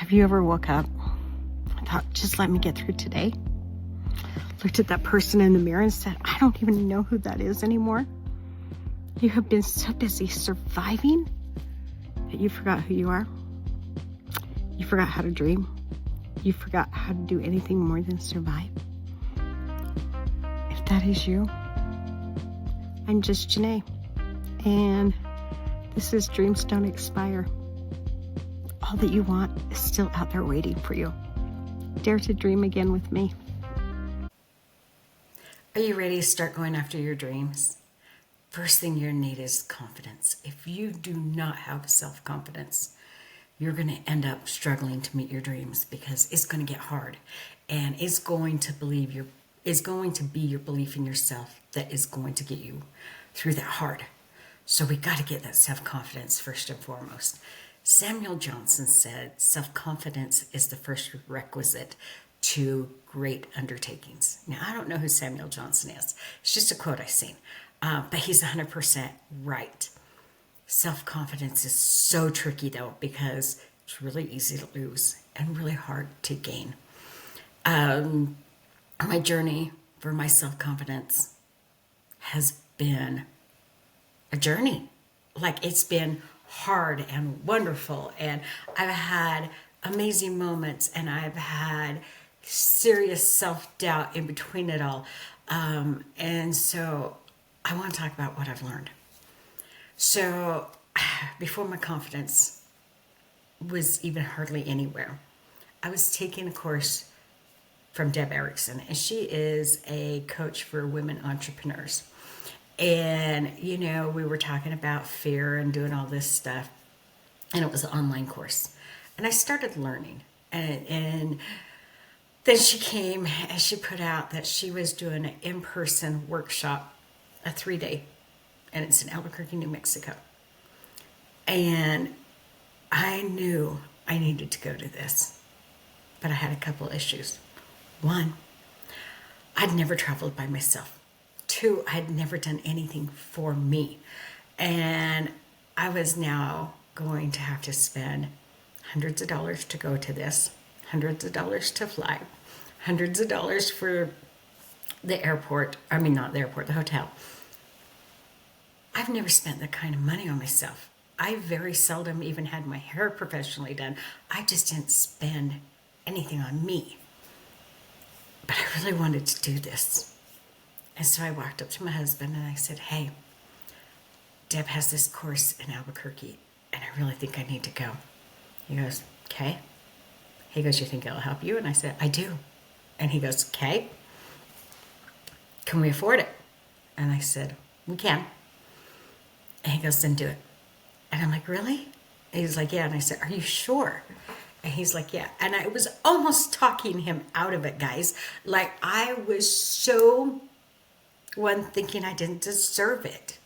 Have you ever woke up and thought, just let me get through today? Looked at that person in the mirror and said, I don't even know who that is anymore. You have been so busy surviving that you forgot who you are. You forgot how to dream. You forgot how to do anything more than survive. If that is you, I'm just Janae, and this is Dreams Don't Expire. All that you want is still out there waiting for you. Dare to dream again with me. Are you ready to start going after your dreams? First thing you need is confidence. If you do not have self-confidence, you're going to end up struggling to meet your dreams because it's going to get hard, and it's going to be your belief in yourself that is going to get you through that hard. So we got to get that self-confidence first and foremost. Samuel Johnson said, self-confidence is the first requisite to great undertakings. Now, I don't know who Samuel Johnson is. It's just a quote I've seen, but he's 100% right. Self-confidence is so tricky, though, because it's really easy to lose and really hard to gain. My journey for my self-confidence has been a journey. Like, it's been hard and wonderful, and I've had amazing moments, and I've had serious self-doubt in between it all. And so I want to talk about what I've learned. So before my confidence was even hardly anywhere, I was taking a course from Deb Erickson, and she is a coach for women entrepreneurs. And, you know, we were talking about fear and doing all this stuff, and it was an online course. And I started learning, and then she came and she put out that she was doing an in-person workshop, a 3-day, and it's in Albuquerque, New Mexico. And I knew I needed to go to this, but I had a couple issues. One, I'd never traveled by myself. Two, I had never done anything for me. And I was now going to have to spend hundreds of dollars to go to this, hundreds of dollars to fly, hundreds of dollars for the airport. I mean, not the airport, the hotel. I've never spent that kind of money on myself. I very seldom even had my hair professionally done. I just didn't spend anything on me. But I really wanted to do this. And so I walked up to my husband and I said, hey, Deb has this course in Albuquerque, and I really think I need to go. He goes, okay. He goes, you think it'll help you? And I said, I do. And he goes, okay. Can we afford it? And I said, we can. And he goes, then do it. And I'm like, really? And he's like, yeah. And I said, are you sure? And he's like, yeah. And I was almost talking him out of it, guys. Like, I was so thinking I didn't deserve it,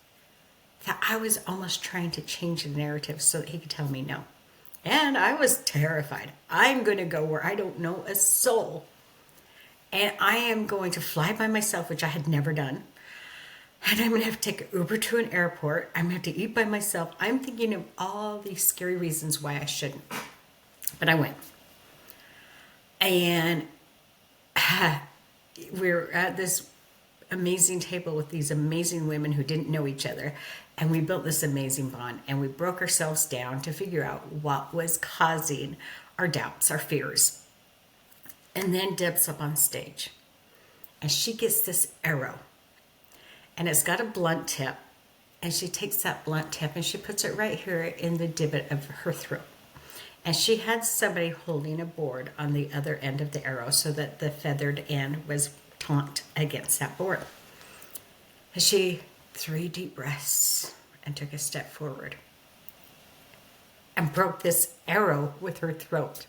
that I was almost trying to change the narrative so that he could tell me no. And I was terrified. I'm going to go where I don't know a soul. And I am going to fly by myself, which I had never done. And I'm going to have to take an Uber to an airport. I'm going to have to eat by myself. I'm thinking of all these scary reasons why I shouldn't. But I went. And we're at this amazing table with these amazing women who didn't know each other, and we built this amazing bond, and we broke ourselves down to figure out what was causing our doubts, our fears. And then Deb's up on stage, and she gets this arrow, and it's got a blunt tip, and she takes that blunt tip and she puts it right here in the divot of her throat. And she had somebody holding a board on the other end of the arrow so that the feathered end was taunt against that board. And she 3 deep breaths and took a step forward and broke this arrow with her throat.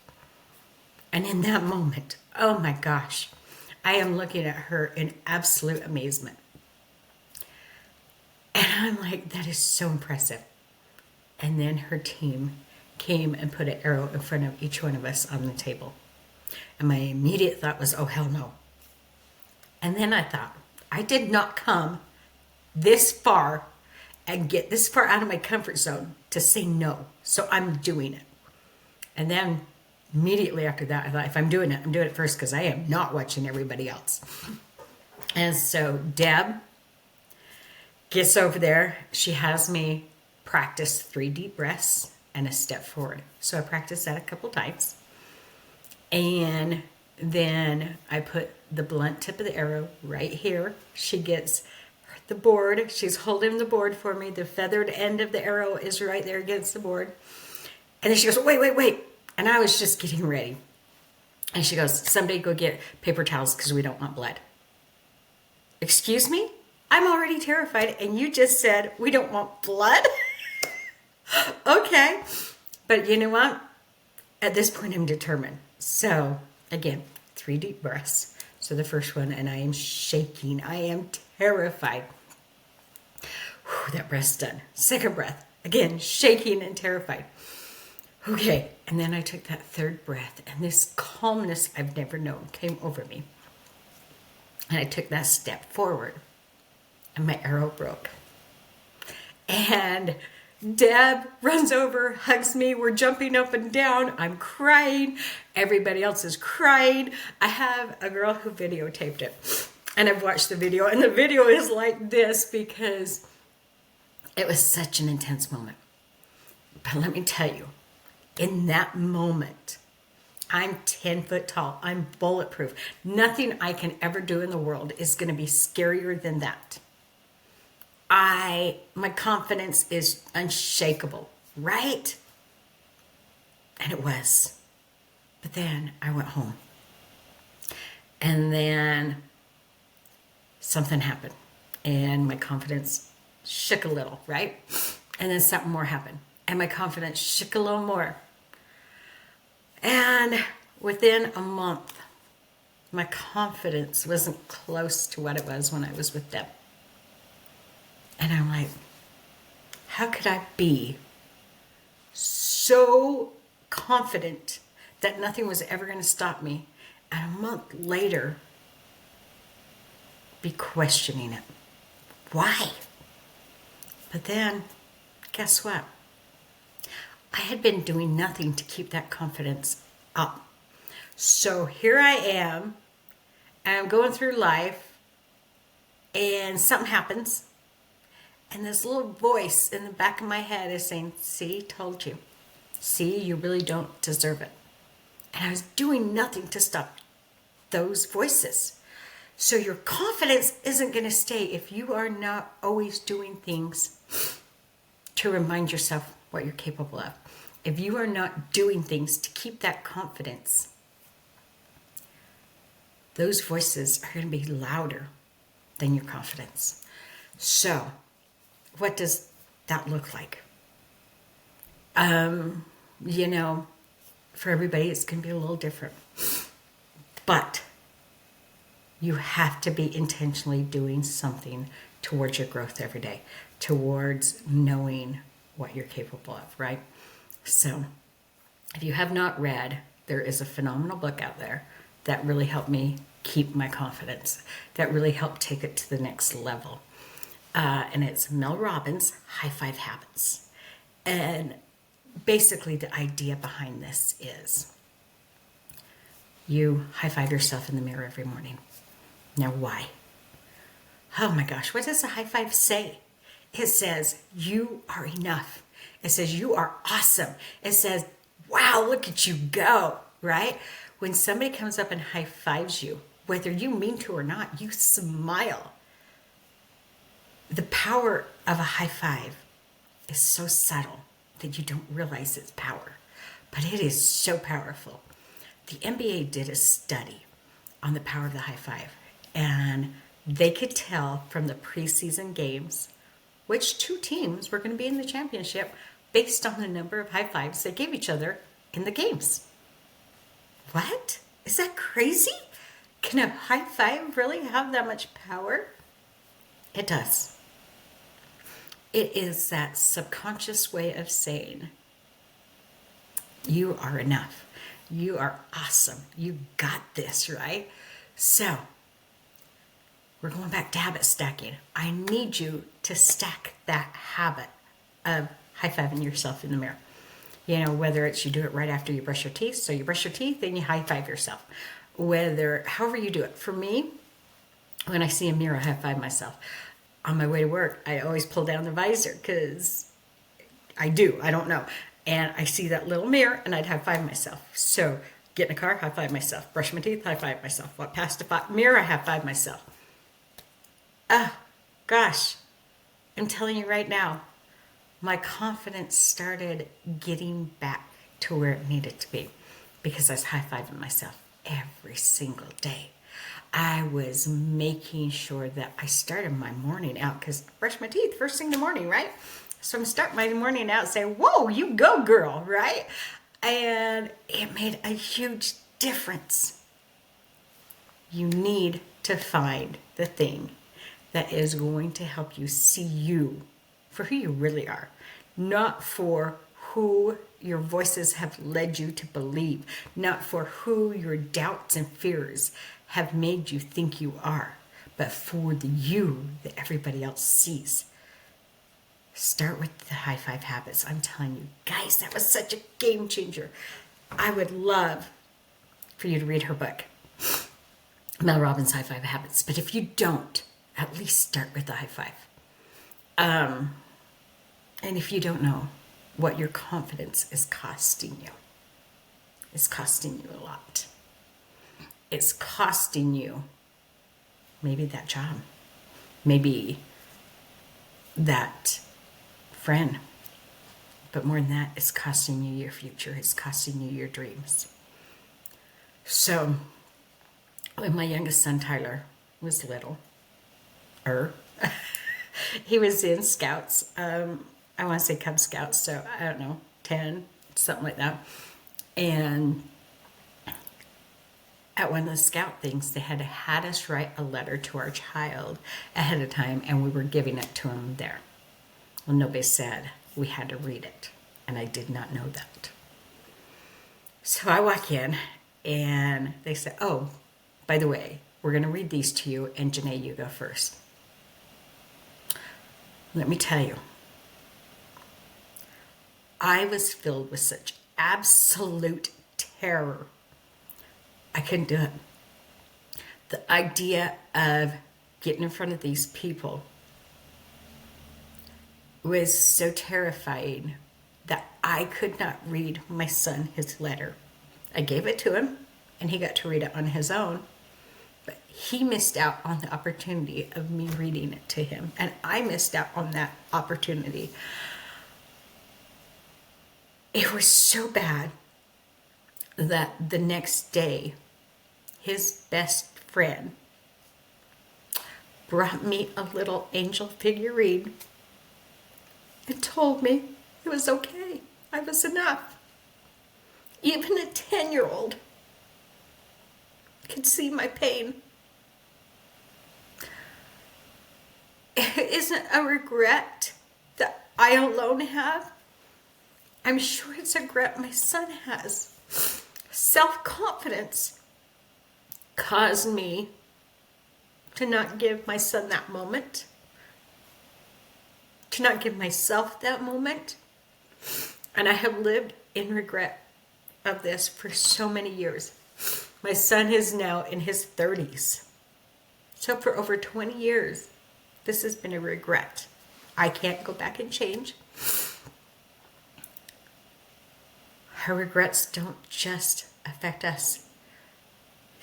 And in that moment, oh my gosh, I am looking at her in absolute amazement. And I'm like, that is so impressive. And then her team came and put an arrow in front of each one of us on the table. And my immediate thought was, oh, hell no. And then I thought, I did not come this far and get this far out of my comfort zone to say no. So I'm doing it. And then immediately after that, I thought, if I'm doing it, I'm doing it first because I am not watching everybody else. And so Deb gets over there. She has me practice 3 deep breaths and a step forward. So I practiced that a couple times. And then I put the blunt tip of the arrow right here. She gets the board. She's holding the board for me. The feathered end of the arrow is right there against the board. And then she goes, wait. And I was just getting ready. And she goes, somebody go get paper towels because we don't want blood. Excuse me? I'm already terrified. And you just said we don't want blood? Okay. But you know what? At this point, I'm determined. So again, 3 deep breaths. So the first one, and I am shaking. I am terrified. Whew, that breath's done. Second breath. Again, shaking and terrified. Okay, and then I took that third breath, and this calmness I've never known came over me. And I took that step forward, and my arrow broke. And Deb runs over, hugs me. We're jumping up and down. I'm crying. Everybody else is crying. I have a girl who videotaped it, and I've watched the video, and the video is like this because it was such an intense moment. But let me tell you, in that moment, I'm 10 foot tall. I'm bulletproof. Nothing I can ever do in the world is going to be scarier than that. My confidence is unshakable, right? And it was. But then I went home. And then something happened. And my confidence shook a little, right? And then something more happened. And my confidence shook a little more. And within a month, my confidence wasn't close to what it was when I was with Deb. And I'm like, how could I be so confident that nothing was ever going to stop me, and a month later be questioning it? Why? But then, guess what? I had been doing nothing to keep that confidence up. So here I am, and I'm going through life, and something happens, and this little voice in the back of my head is saying, see, told you. See, you really don't deserve it. And I was doing nothing to stop those voices. So your confidence isn't going to stay if you are not always doing things to remind yourself what you're capable of. If you are not doing things to keep that confidence, those voices are going to be louder than your confidence. So, what does that look like? For everybody, it's going to be a little different. But you have to be intentionally doing something towards your growth every day, towards knowing what you're capable of, right? So, if you have not read, there is a phenomenal book out there that really helped me keep my confidence, that really helped take it to the next level. And it's Mel Robbins' High Five Habits. And basically the idea behind this is you high five yourself in the mirror every morning. Now why? Oh my gosh, what does a high five say? It says you are enough. It says you are awesome. It says, wow, look at you go, right? When somebody comes up and high fives you, whether you mean to or not, you smile. The power of a high five is so subtle that you don't realize its power, but it is so powerful. The NBA did a study on the power of the high five, and they could tell from the preseason games which 2 teams were going to be in the championship based on the number of high fives they gave each other in the games. What? Is that crazy? Can a high five really have that much power? It does. It is that subconscious way of saying, you are enough. You are awesome. You got this, right? So, we're going back to habit stacking. I need you to stack that habit of high-fiving yourself in the mirror. Whether it's you do it right after you brush your teeth. So you brush your teeth, then you high five yourself. However you do it. For me, when I see a mirror, I high five myself. On my way to work, I always pull down the visor because I don't know. And I see that little mirror and I'd high five myself. So get in a car, high five myself. Brush my teeth, high five myself. Walk past a mirror, I high five myself. Gosh, I'm telling you right now, my confidence started getting back to where it needed to be because I was high-fiving myself every single day. I was making sure that I started my morning out because I brush my teeth first thing in the morning, right? So I'm starting my morning out saying, whoa, you go, girl, right? And it made a huge difference. You need to find the thing that is going to help you see you for who you really are, not for who your voices have led you to believe, not for who your doubts and fears have made you think you are, but for the you that everybody else sees. Start with the high five habits. I'm telling you, guys, that was such a game changer. I would love for you to read her book, Mel Robbins' High Five Habits. But if you don't, at least start with the high five. And if you don't know what your confidence is costing you, it's costing you a lot. It's costing you maybe that job, maybe that friend. But more than that, it's costing you your future. It's costing you your dreams. So when my youngest son, Tyler, was little, he was in Scouts. I want to say Cub Scouts, so I don't know, 10, something like that. And at one of the Scout things, they had us write a letter to our child ahead of time, and we were giving it to him there. Well, nobody said we had to read it, and I did not know that. So I walk in, and they said, oh, by the way, we're going to read these to you, and Janae, you go first. Let me tell you, I was filled with such absolute terror. I couldn't do it. The idea of getting in front of these people was so terrifying that I could not read my son his letter. I gave it to him, and he got to read it on his own. But he missed out on the opportunity of me reading it to him, and I missed out on that opportunity. It was so bad that the next day, his best friend brought me a little angel figurine and told me it was okay. I was enough. Even a 10-year-old could see my pain. It isn't a regret that I alone have. I'm sure it's a regret my son has. Self-confidence caused me to not give my son that moment, to not give myself that moment. And I have lived in regret of this for so many years. My son is now in his 30s. So for over 20 years, this has been a regret. I can't go back and change. Our regrets don't just affect us.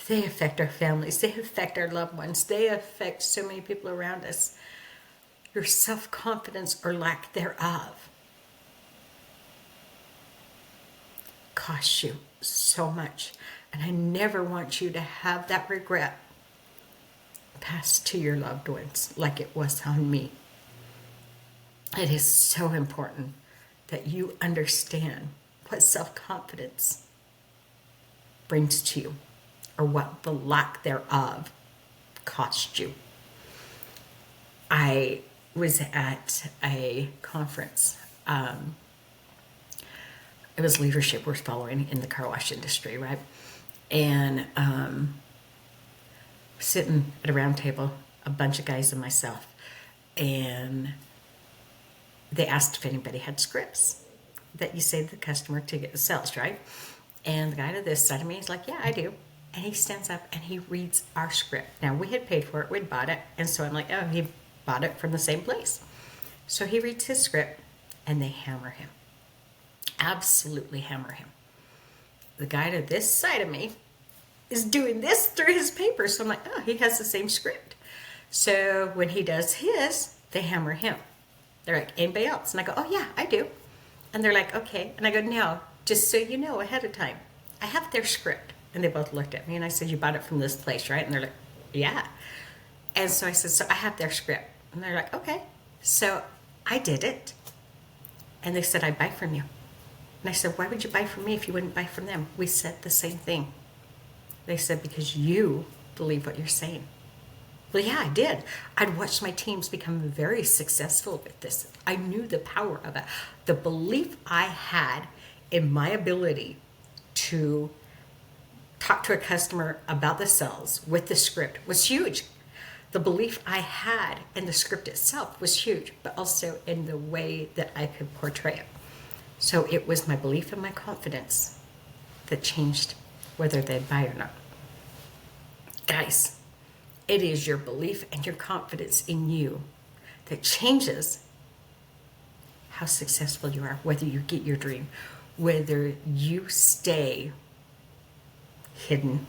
They affect our families. They affect our loved ones. They affect so many people around us. Your self-confidence or lack thereof costs you so much. And I never want you to have that regret pass to your loved ones like it was on me. It is so important that you understand what self-confidence brings to you, or what the lack thereof cost you. I was at a conference. It was leadership we're following in the car wash industry, right? And sitting at a round table, a bunch of guys and myself, and they asked if anybody had scripts. that you say to the customer to get the sales, right? And the guy to this side of me is like, yeah, I do. And he stands up and he reads our script. Now, we had paid for it, we'd bought it. And so I'm like, oh, he bought it from the same place. So he reads his script and they hammer him. Absolutely hammer him. The guy to this side of me is doing this through his paper. So I'm like, oh, he has the same script. So when he does his, they hammer him. They're like, anybody else? And I go, oh yeah, I do. And they're like, okay. And I go, no, just so you know ahead of time, I have their script. And they both looked at me and I said, you bought it from this place, right? And they're like, yeah. And so I said, so I have their script. And they're like, okay. So I did it. And they said, I buy from you. And I said, why would you buy from me if you wouldn't buy from them? We said the same thing. They said, because you believe what you're saying. Well, yeah, I did. I'd watched my teams become very successful with this. I knew the power of it. The belief I had in my ability to talk to a customer about the sales with the script was huge. The belief I had in the script itself was huge, but also in the way that I could portray it. So it was my belief and my confidence that changed whether they'd buy or not. Guys, it is your belief and your confidence in you that changes how successful you are, whether you get your dream, whether you stay hidden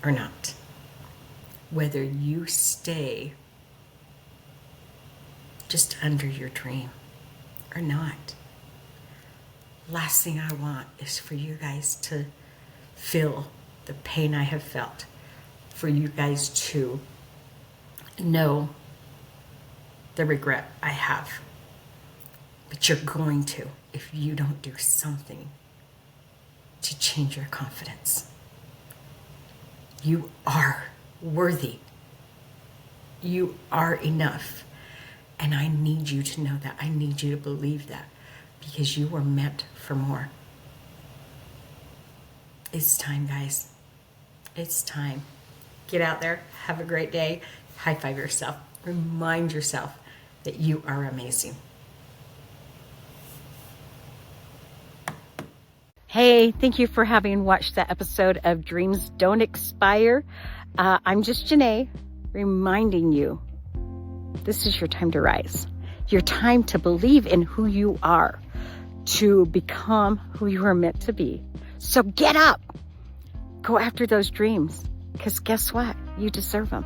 or not, whether you stay just under your dream or not. Last thing I want is for you guys to feel the pain I have felt, for you guys to know the regret I have. But you're going to if you don't do something to change your confidence. You are worthy. You are enough. And I need you to know that. I need you to believe that, because you were meant for more. It's time, guys. It's time. Get out there. Have a great day. High five yourself. Remind yourself that you are amazing. Hey, thank you for having watched that episode of Dreams Don't Expire. I'm just Janae, reminding you this is your time to rise. Your time to believe in who you are, to become who you are meant to be. So get up. Go after those dreams, because guess what? You deserve them.